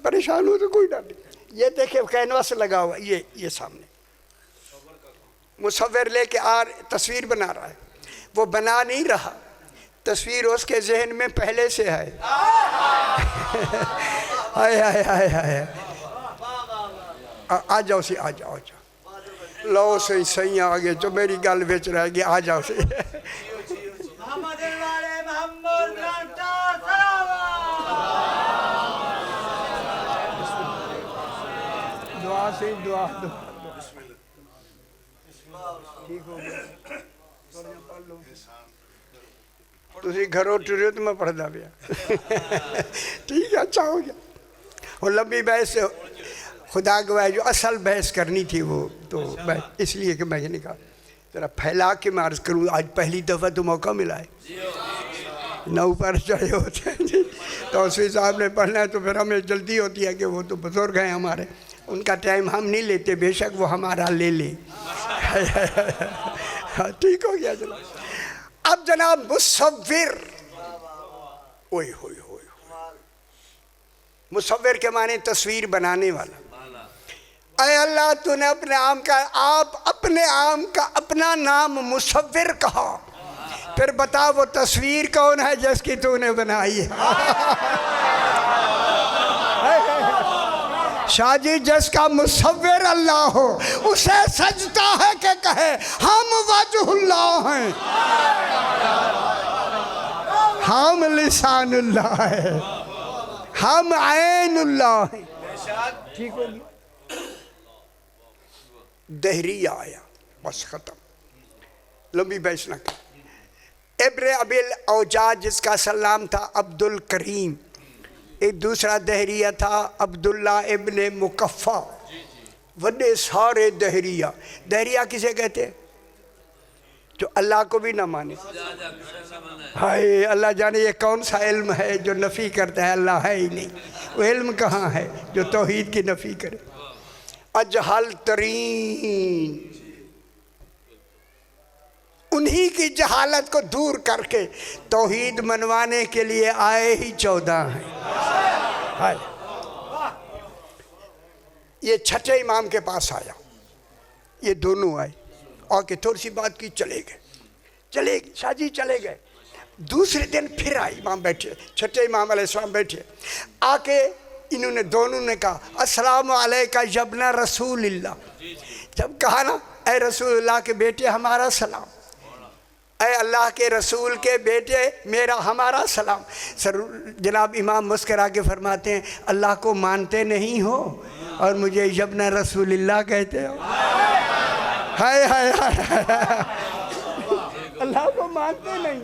परेशान हो तो कोई डर नहीं। ये देखे कैनवास लगा हुआ, ये सामने मुसव्विर लेके तस्वीर बना रहा है, वो बना नहीं रहा, तस्वीर उसके जहन में पहले से है। हाय हाय हाय हाय, आ जाओ सी, आ जाओ, लो सही सही आगे जो मेरी गल बेच रहेगी, आ जाओ सी। दुआ से दुआ ठीक हो गया, तुसी घरों टुरे तो मैं पढ़दा पिया। ठीक है, अच्छा हो गया। और लंबी बहस खुदा गवाह जो असल बहस करनी थी वो तो इसलिए कि मैंने कहा जरा फैला के मैं अर्ज़ करूँ, आज पहली दफ़ा तो मौका मिला है, न ऊपर चढ़े होते हैं जी, तो उसी साहब ने पढ़ना है तो फिर हमें जल्दी होती है कि वो तो बुजुर्ग हैं हमारे, उनका टाइम हम नहीं लेते, बेशक वो हमारा ले ले। ठीक हो गया जनाब। अब जनाब मुसव्विर, ओए होए होए, मुसव्विर के माने तस्वीर बनाने वाला। अय अल्लाह तूने अपने आम का, आप अपने आम का अपना नाम मुसव्विर कहा, फिर बता वो तस्वीर कौन है जिसकी तूने बनाई है। शाजी जिसका मुसव्विर अल्लाह हो, उसे सजता है कि कहे हम वजहुल्लाह हैं, हम लिसानुल्लाह है, हम ऐनुल्लाह हैं। ठीक हो गया। दहरिया आया, बस खत्म, लंबी बहस न कर। इब्न अबिल औजाज जिसका सलाम था अब्दुल करीम, एक दूसरा दहरिया था अब्दुल्ला इब्न मुकफ़ा, वड्डे सारे दहरिया। दहरिया किसे कहते हैं? जो अल्लाह को भी ना माने। हाय अल्लाह जाने ये कौन सा इल्म है जो नफ़ी करता है अल्लाह है ही नहीं, वो इल्म कहाँ है जो तौहीद की नफ़ी करे। अजहल तरीन, उन्हीं की जहालत को दूर करके तौहीद मनवाने के लिए आए ही 14 हैं। हाय ये छठे इमाम के पास आया, ये दोनों आए, आके थोड़ी सी बात की, चले गए शाजी चले गए। दूसरे दिन फिर आए, इमाम बैठे, छठे इमाम अलैहिस्सलाम बैठे, आके इन्होंने दोनों ने कहा अस्सलामु अलैका यब्ना रसूलिल्लाह। जब कहा ना ऐ रसूलुल्लाह के बेटे हमारा सलाम, ऐ अल्लाह के रसूल के बेटे मेरा हमारा सलाम। सर जनाब इमाम मुस्कुरा के फरमाते हैं अल्लाह को मानते नहीं हो और मुझे यब्ना रसूलिल्लाह कहते हो। हाय हाय हाय, अल्लाह को मानते नहीं।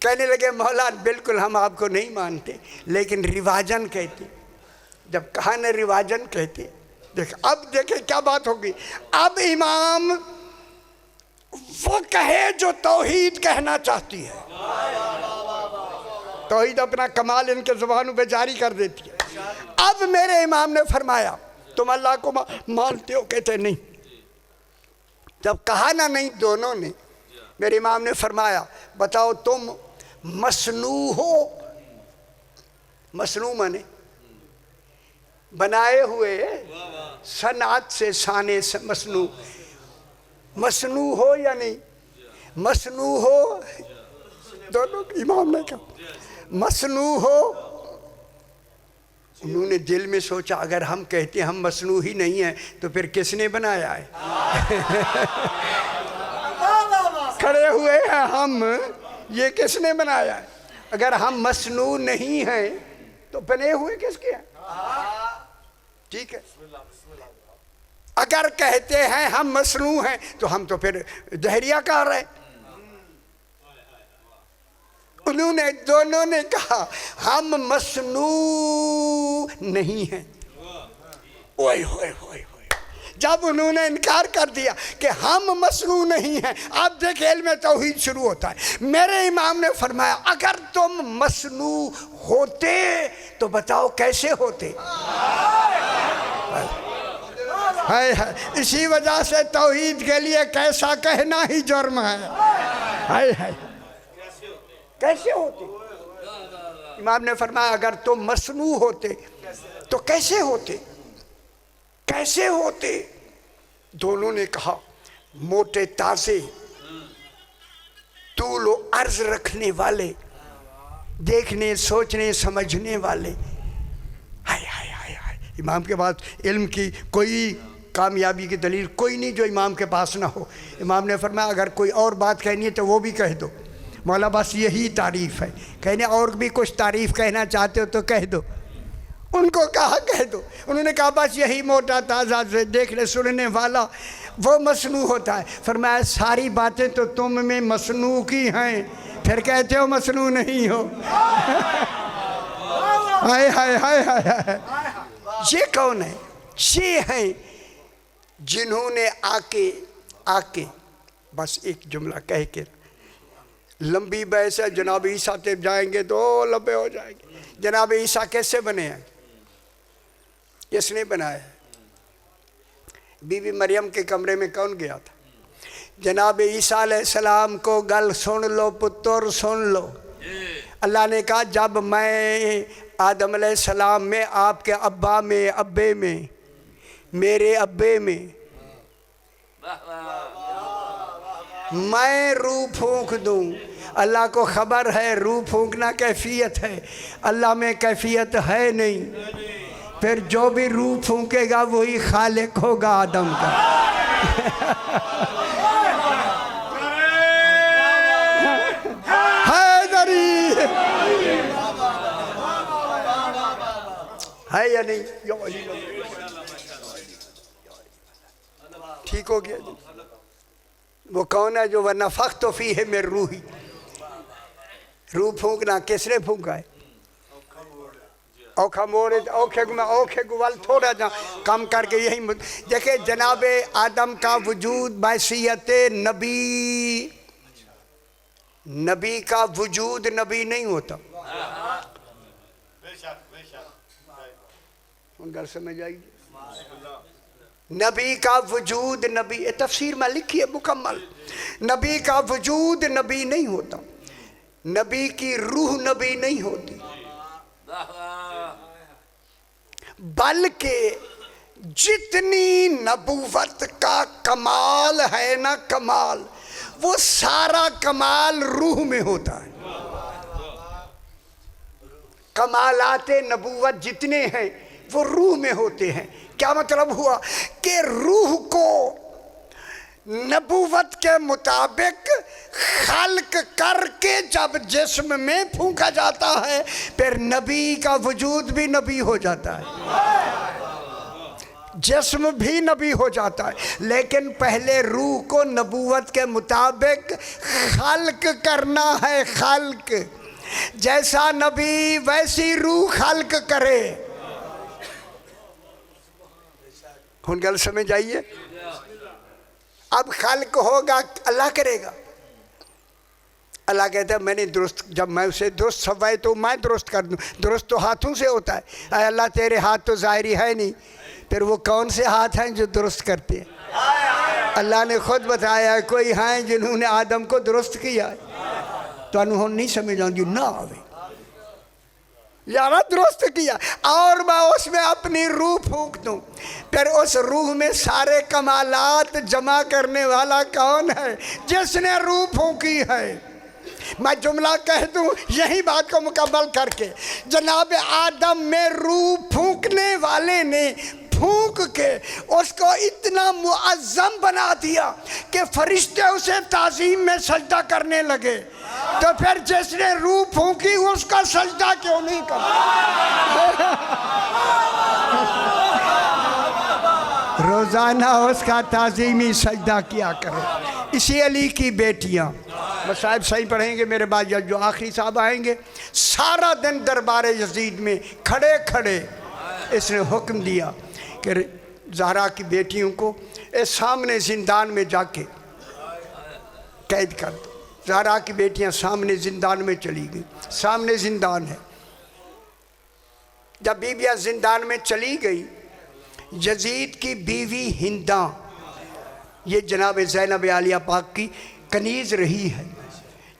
कहने लगे मौला बिल्कुल हम आपको नहीं मानते, लेकिन रिवाजन कहते। जब कहा न रिवाजन कहते, देख अब देखे क्या बात होगी। अब इमाम वो कहे जो तौहीद कहना चाहती है, तौहीद अपना कमाल इनके ज़ुबानों पे जारी कर देती है। अब मेरे इमाम ने फरमाया तुम अल्लाह को मानते हो? कहते नहीं। जब कहा ना नहीं दोनों ने, मेरे इमाम ने फरमाया बताओ तुम मसनू हो? मसनू माने बनाए हुए, सनात से साने से मसनू, मसनू हो या नहीं? मसनू हो, दोनों इमाम ने कहा मसनू हो। उन्होंने दिल में सोचा अगर हम कहते हम मसनू ही नहीं है तो फिर किसने बनाया है? खड़े हुए हैं हम, ये किसने बनाया है? अगर हम मसनू नहीं हैं तो बने हुए किसके हैं? ठीक है, अगर कहते हैं हम मसनू हैं तो हम तो फिर दहरिया कह रहे। उन्होंने दोनों ने कहा हम मसनू नहीं हैं। ओए होए होए, जब उन्होंने इनकार कर दिया कि हम मसनू नहीं हैं, अब देखिए इल्म तौहीद शुरू होता है। मेरे इमाम ने फरमाया अगर तुम मसनू होते तो बताओ कैसे होते? हाय हाय, इसी वजह से तौहीद के लिए कैसा कहना ही जुर्म है। हाय हाय, कैसे होते? इमाम ने फरमाया अगर तुम मसनू होते तो कैसे होते, कैसे होते? दोनों ने कहा मोटे ताजे, तूलो अर्ज रखने वाले, देखने सोचने समझने वाले। हाय हाय हाय हाय, इमाम के पास इल्म की कोई कामयाबी की दलील कोई नहीं जो इमाम के पास ना हो। इमाम ने फरमाया अगर कोई और बात कहनी है तो वो भी कह दो, मौला बस यही तारीफ़ है। कहने और भी कुछ तारीफ़ कहना चाहते हो तो कह दो। उनको कहा कह दो। उन्होंने कहा बस यही मोटा ताज़ा देखने सुनने वाला वो मसनू होता है। फरमाया सारी बातें तो तुम में मसनू की हैं, फिर कहते हो मसनू नहीं हो। हाय हाय हाय हाय हाय। ये कौन है? ये हैं जिन्होंने आके बस एक जुमला कह के, लंबी बहस है जनाब ईसा तक जाएंगे तो लंबे हो जाएंगे। जनाब ईसा कैसे बने हैं? किसने बनाया है? बीबी मरियम के कमरे में कौन गया था? जनाब ईसा अलैहिस्सलाम को गल सुन लो पुत्र सुन लो। अल्लाह ने कहा जब मैं आदम अलैहिस्सलाम में, आपके अब्बा में, अब्बे में, मेरे अब्बे में मैं रूह फूंक दूं, अल्लाह को खबर है रूह फूंकना कैफियत है, अल्लाह में कैफियत है नहीं। फिर जो भी रूह फूंकेगा वही खालिक होगा आदम का। है या नहीं? ठीक हो गया जी। वो कौन है जो वरना फख्त तो फी है मेरी रूही? रूह फूंकना किसने फूंका है? औखा मोड़े औखे गुवाल थोड़ा जा कम करके यही देखे। जनाब आदम का वजूद बैसियत नबी, नबी का वजूद नबी नहीं होता। उनका समझ आएगी। नबी का वजूद नबी, तफसीर में लिखी है मुकम्मल। नबी का वजूद नबी नहीं होता, नबी की रूह नबी नहीं होती, बल्कि जितनी नबूवत का कमाल है ना, कमाल, वो सारा कमाल रूह में होता है। कमालाते नबूवत जितने हैं वो रूह में होते हैं। क्या मतलब हुआ कि रूह को नबूवत के मुताबिक खल्क करके जब जिस्म में फूंका जाता है फिर नबी का वजूद भी नबी हो जाता है, जिस्म भी नबी हो जाता है। लेकिन पहले रूह को नबूवत के मुताबिक खल्क करना है। खल्क जैसा नबी वैसी रूह खल्क करे। हुन गल समझ आइए। अब खल्क होगा अल्लाह करेगा। अल्लाह कहता है मैंने दुरुस्त, जब मैं उसे दुरुस्त सवाए तो मैं दुरुस्त कर दूँ। दुरुस्त तो हाथों से होता है। अरे अल्लाह तेरे हाथ तो ज़ाहिरी है नहीं, फिर वो कौन से हाथ हैं जो दुरुस्त करते हैं? अल्लाह ने खुद बताया है कोई हैं जिन्होंने आदम को दुरुस्त किया है। तो अनहोन नहीं समझ आऊँगी ना आवे यारा दुरुस्त किया और मैं उसमें अपनी रूह फूंक दूँ। फिर उस रूह में सारे कमालात जमा करने वाला कौन है? जिसने रूह फूंकी है। मैं जुमला कह दूँ यही बात को मुकम्मल करके, जनाब आदम में रूह फूंकने वाले ने फूंक के उसको इतना मुअज़्ज़म बना दिया कि फरिश्ते उसे ताज़ीम में सजदा करने लगे। तो फिर जिसने रूह फूंकी उसका सजदा क्यों नहीं करता? रोज़ाना उसका ताज़ीमी सजदा किया करो। इसी अली की बेटियाँ मसाहिब सही पढ़ेंगे मेरे बाद, जो आखिरी साहब आएंगे, सारा दिन दरबार यजीद में खड़े खड़े इसने हुक्म दिया कि ज़हरा की बेटियों को इस सामने ज़िंदान में जाके कैद कर दो। ज़हरा की बेटियां सामने ज़िंदान में चली गई। सामने ज़िंदान है। जब बीबियाँ ज़िंदान में चली गई, यजीद की बीवी हिंदा, ये जनाब ज़ैनब आलिया पाक की कनीज़ रही है,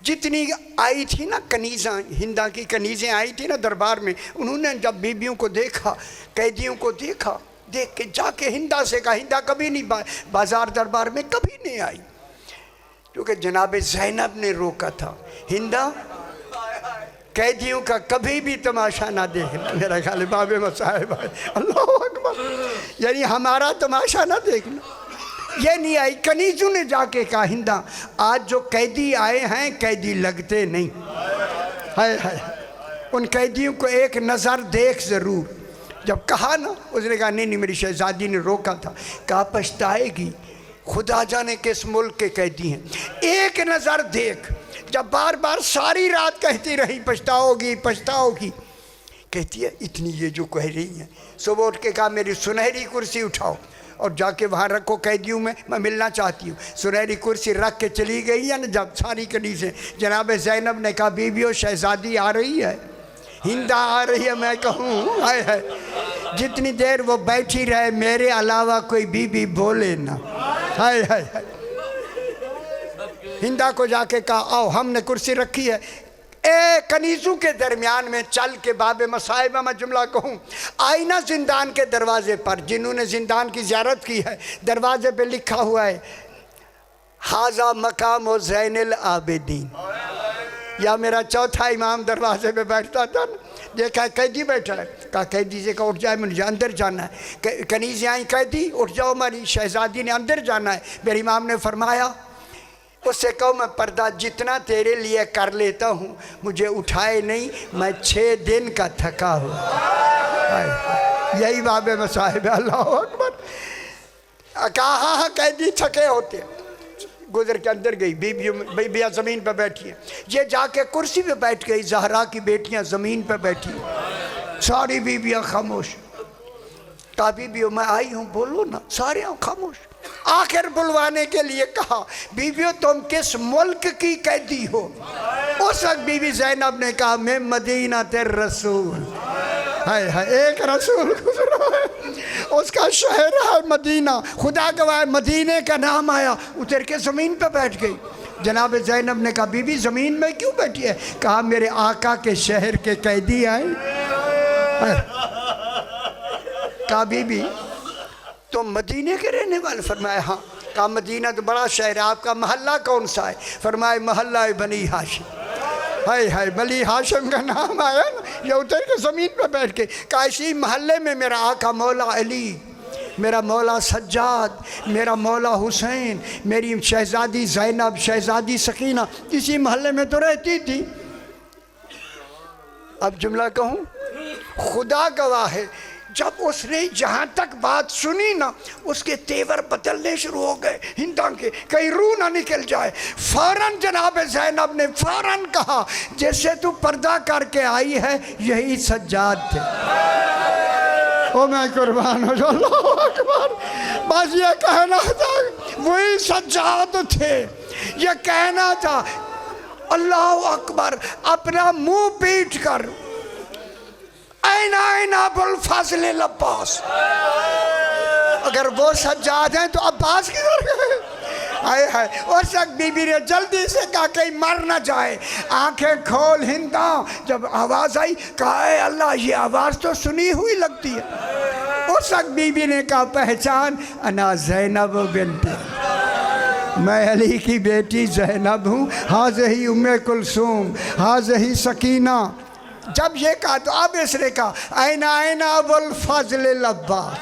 जितनी आई थी ना कनीज़ा, हिंदा की कनीज़ें आई थी ना दरबार में, उन्होंने जब बीबियों को देखा, कैदियों को देखा, देख के जाके हिंदा से कहा, हिंदा कभी नहीं बाजार दरबार में कभी नहीं आई, क्योंकि जनाब ज़ैनब ने रोका था, हिंदा कैदियों का कभी भी तमाशा ना देखना। मेरा ख्याल बाबे मसाहिब अल्लाह अकबर, यानी हमारा तमाशा ना देखना। ये नहीं आई, कनीजों ने जाके कहा, हिंदा आज जो कैदी आए हैं कैदी लगते नहीं, हाय हाय, उन कैदियों को एक नज़र देख ज़रूर। जब कहा ना, उसने कहा नहीं नहीं, मेरी शहजादी ने रोका था, कहा पछताएगी, खुदा जाने किस मुल्क के कैदी हैं, एक नज़र देख। जब बार बार सारी रात कहती रही पछताओगी पछताओगी, कहती है इतनी ये जो कह रही हैं, सुबह उठ के कहा मेरी सुनहरी कुर्सी उठाओ और जाके वहाँ रखो कैदियों में, मैं मिलना चाहती हूँ। सुनहरी कुर्सी रख के चली गई है ना जब सारी कनीज़ें, जनाब ज़ैनब ने कहा बीबियों शहज़ादी आ रही है, हिंदा आ रही है। मैं कहूँ हाय हाय, जितनी देर वो बैठी रहे मेरे अलावा कोई बीबी बोले ना, हाय हाय हाय। हिंदा को जाके कहा आओ, हमने कुर्सी रखी है। ए कनीज़ों के दरमियान में चल के बाबे मसाहिब मैं जुमला कहूँ, आई ना जिंदान के दरवाजे पर, जिन्होंने जिंदान की ज़ियारत की है, दरवाजे पे लिखा हुआ है हाजा मकाम व ज़ैनुल आबिदीन। या मेरा चौथा इमाम दरवाजे पे बैठता था, देखा कैदी बैठा है, कहा कैदी से कहा उठ जाए, मुझे अंदर जाना है। कनीज़ें आई, कैदी उठ जाओ, हमारी शहज़ादी ने अंदर जाना है। मेरे इमाम ने फरमाया उससे कहो मैं पर्दा जितना तेरे लिए कर लेता हूँ, मुझे उठाए नहीं, मैं 6 दिन का थका हुआ। यही बाबे मसाहिब अल्लाह अकबर। कहा हाँ कैदी थके होते, गुजर के अंदर गई, बीबियाँ ज़मीन पर बैठी हैं, ये जाके कुर्सी पे बैठ गई, ज़हरा की बेटियाँ ज़मीन पर बैठी, सारी बीबियाँ खामोश। कहा बीबियों मैं आई हूँ, बोलो ना, सारे खामोश। आखिर बुलवाने के लिए कहा बीबियों तुम किस मुल्क की कैदी हो? उस वक्त बीबी ज़ैनब ने कहा मैं मदीना तेरे रसूल, हाय हाय, एक रसूल गुजरा है, उसका शहर है मदीना, खुदा गवाह मदीने का नाम आया, उतर के ज़मीन पे बैठ गई। जनाब ज़ैनब ने कहा बीबी ज़मीन में क्यों बैठी है? कहा मेरे आका के शहर के कैदी आए। कहा बीबी तो मदीने के रहने वाले? फरमाया हाँ। कहा मदीना तो बड़ा शहर है, आपका मोहल्ला कौन सा है? फरमाया मोहल्ला बनी हाशिम। हाय हाय, बनी हाशिम का नाम आया ना, ये उतर के ज़मीन पर बैठ के कहा इसी मोहल्ले में मेरा आका मौला अली, मेरा मौला सज्जाद, मेरा मौला हुसैन, मेरी शहज़ादी ज़ैनब, शहज़ादी सकीना इसी मोहल्ले में तो रहती थी। अब जुमला कहूँ, खुदा गवाह है, जब उसने जहाँ तक बात सुनी ना, उसके तेवर बदलने शुरू हो गए हिंदा के, कहीं रूह ना निकल जाए। फौरन जनाब ज़ैनब ने फौरन कहा जैसे तू पर्दा करके आई है यही सज्जाद थे। ओ मैं कुर्बान हो, अल्लाह अकबर। बस ये कहना था वही सज्जाद थे, ये कहना था। अल्लाह अकबर। अपना मुंह पीट कर ऐना अबुल फजल अब्बास, अगर वो सज्जाद हैं तो अब्बास किधर गए? आए है। उस वक्त बीबी ने जल्दी से कहा कहीं मर ना जाए, आंखें खोल हिंदा। जब आवाज़ आई कहा अल्लाह ये आवाज़ तो सुनी हुई लगती है। उस वक्त बीबी ने कहा पहचान, अना ज़ैनब बिन्त, मैं अली की बेटी ज़ैनब हूँ, हाज़ही उम्मे कुलसूम, हाज़ही सकीना। जब ये कहा तो अब इसने कहा ऐना अबुल फजल अब्बास।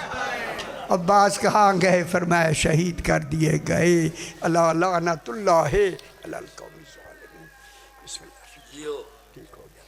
अब्बास कहाँ गए? फरमाया शहीद कर दिए गए। अल्लाह लानतुल्लाह अलल कौमी ज़ालिमीन। बिस्मिल्लाह। ठीक हो गया।